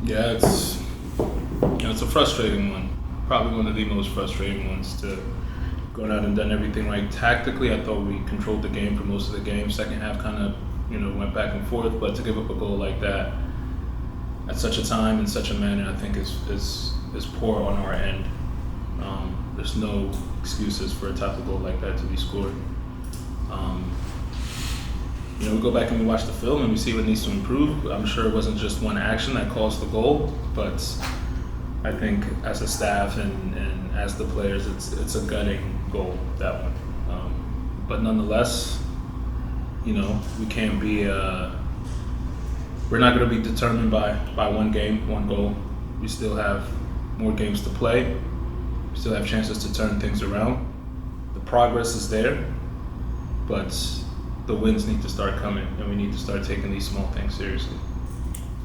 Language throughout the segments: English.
Yeah, it's a frustrating one. Probably one of the most frustrating ones to going out and done everything right. Tactically, I thought we controlled the game for most of the game. Second half kind of went back and forth, but to give up a goal like that at such a time in such a manner, I think is poor on our end. There's no excuses for a type of goal like that to be scored. We go back and we watch the film and we see what needs to improve. I'm sure it wasn't just one action that caused the goal, but I think as a staff and as the players, it's a gutting goal, that one. But nonetheless, we can't be. We're not going to be determined by one game, one goal. We still have more games to play. We still have chances to turn things around. The progress is there, but the wins need to start coming, and we need to start taking these small things seriously.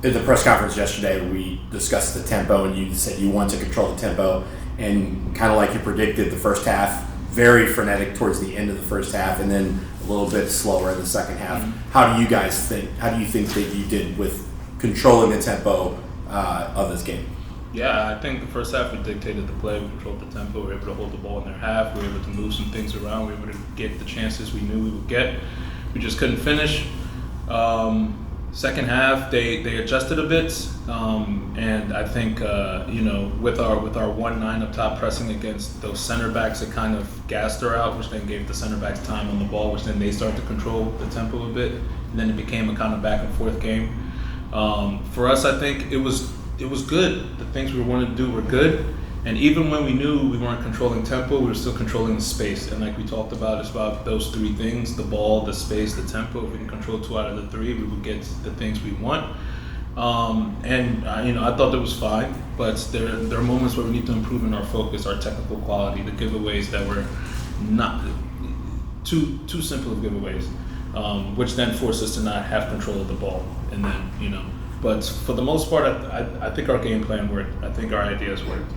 In the press conference yesterday, we discussed the tempo, and you said you want to control the tempo, and kind of like you predicted, the first half, very frenetic towards the end of the first half, and then a little bit slower in the second half. Mm-hmm. How do you think that you did with controlling the tempo of this game? Yeah, I think the first half we dictated the play, we controlled the tempo, we were able to hold the ball in their half, we were able to move some things around, we were able to get the chances we knew we would get. We just couldn't finish. Second half, they adjusted a bit, and I think with our 1-9 up top pressing against those center backs, it kind of gassed her out, which then gave the center backs time on the ball, which then they started to control the tempo a bit, and then it became a kind of back and forth game. For us, I think it was good. The things we wanted to do were good. And even when we knew we weren't controlling tempo, we were still controlling the space. And like we talked about, it's about those three things: the ball, the space, the tempo. If we can control 2 out of the 3, we would get the things we want. I thought that was fine. But there are moments where we need to improve in our focus, our technical quality, the giveaways that were not too simple of giveaways, which then forced us to not have control of the ball. And then, but for the most part, I think our game plan worked. I think our ideas worked.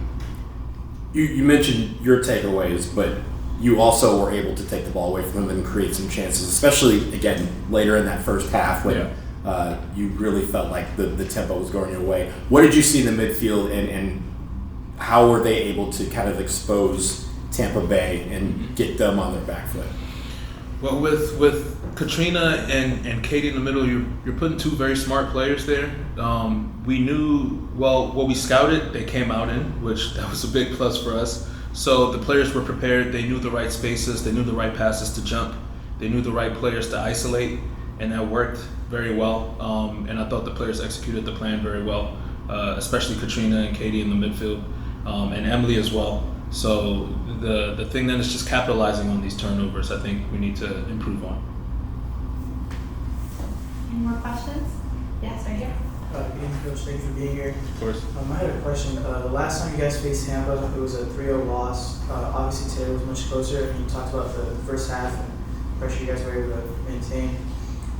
You mentioned your takeaways, but you also were able to take the ball away from them and create some chances, especially, again, later in that first half when you really felt like the tempo was going your way. What did you see in the midfield, and how were they able to kind of expose Tampa Bay and get them on their back foot? Well, with Katrina and Katie in the middle, you're putting 2 very smart players there. We knew, what we scouted, they came out in, which that was a big plus for us. So the players were prepared. They knew the right spaces. They knew the right passes to jump. They knew the right players to isolate, and that worked very well. And I thought the players executed the plan very well, especially Katrina and Katie in the midfield, and Emily as well. So the thing then is just capitalizing on these turnovers. I think we need to improve on. Any more questions? Yes, right here. Coach, thanks for being here. Of course. I had a question. The last time you guys faced Tampa, it was a 3-0 loss. Obviously today was much closer, and you talked about the first half and the pressure you guys were able to maintain.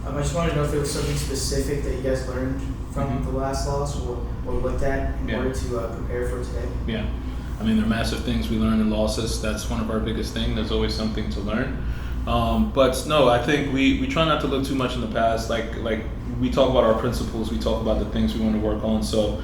I just wanted to know if there was something specific that you guys learned from the last loss or looked at in order to prepare for today. Yeah. I mean, there are massive things we learn in losses. That's one of our biggest things. There's always something to learn. But no, I think we try not to look too much in the past. Like we talk about our principles. We talk about the things we want to work on. So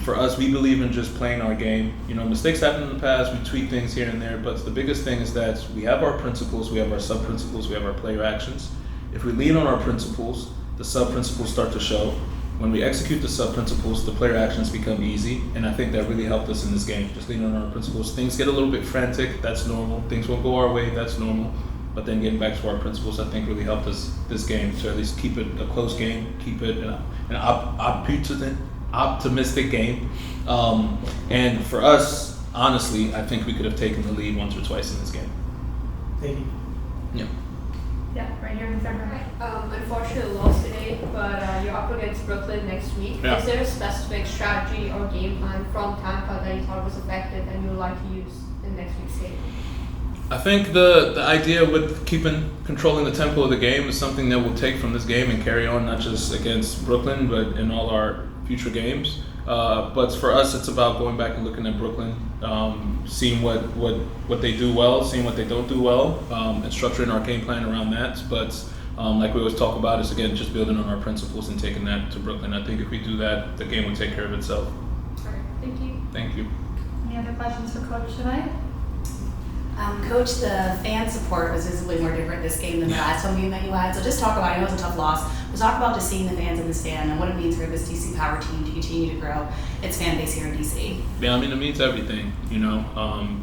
for us, we believe in just playing our game. Mistakes happen in the past. We tweak things here and there. But the biggest thing is that we have our principles. We have our sub-principles. We have our player actions. If we lean on our principles, the sub-principles start to show. When we execute the sub-principles, the player actions become easy, and I think that really helped us in this game. Just leaning on our principles. Things get a little bit frantic, that's normal. Things won't go our way, that's normal. But then getting back to our principles, I think really helped us this game to at least keep it a close game, keep it an optimistic game. And for us, honestly, I think we could have taken the lead once or twice in this game. Thank you. Yeah. Yeah, right here in the front row. Unfortunately lost today, but you're up against Brooklyn next week. Yeah. Is there a specific strategy or game plan from Tampa that you thought was effective and you would like to use in next week's game? I think the idea with controlling the tempo of the game is something that we'll take from this game and carry on, not just against Brooklyn, but in all our future games. But for us, it's about going back and looking at Brooklyn, seeing what they do well, seeing what they don't do well, and structuring our game plan around that. But like we always talk about, is again just building on our principles and taking that to Brooklyn. I think if we do that, the game will take care of itself. All right, thank you. Thank you. Any other questions for Coach tonight? Coach, the fan support was visibly more different this game than the last home game that you had. So just talk about, I know it was a tough loss, but talk about just seeing the fans in the stand and what it means for this DC Power team to continue to grow its fan base here in DC. Yeah, I mean, it means everything, you know.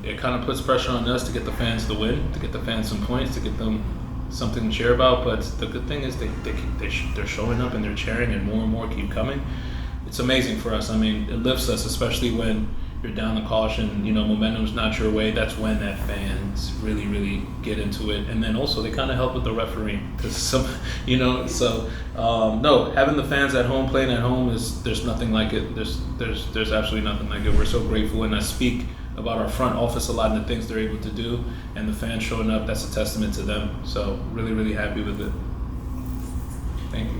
It kind of puts pressure on us to get the fans the win, to get the fans some points, to get them something to cheer about. But the good thing is they're showing up and they're cheering, and more keep coming. It's amazing for us. I mean, it lifts us, especially when you're down the caution, you know, momentum's not your way. That's when that fans really get into it. And then also they kind of help with the refereeing, because some, you know, so no, having the fans at home, playing at home, there's nothing like it. There's absolutely nothing like it. We're so grateful, and I speak about our front office a lot and the things they're able to do, and the fans showing up, that's a testament to them. So really happy with it. Thank you.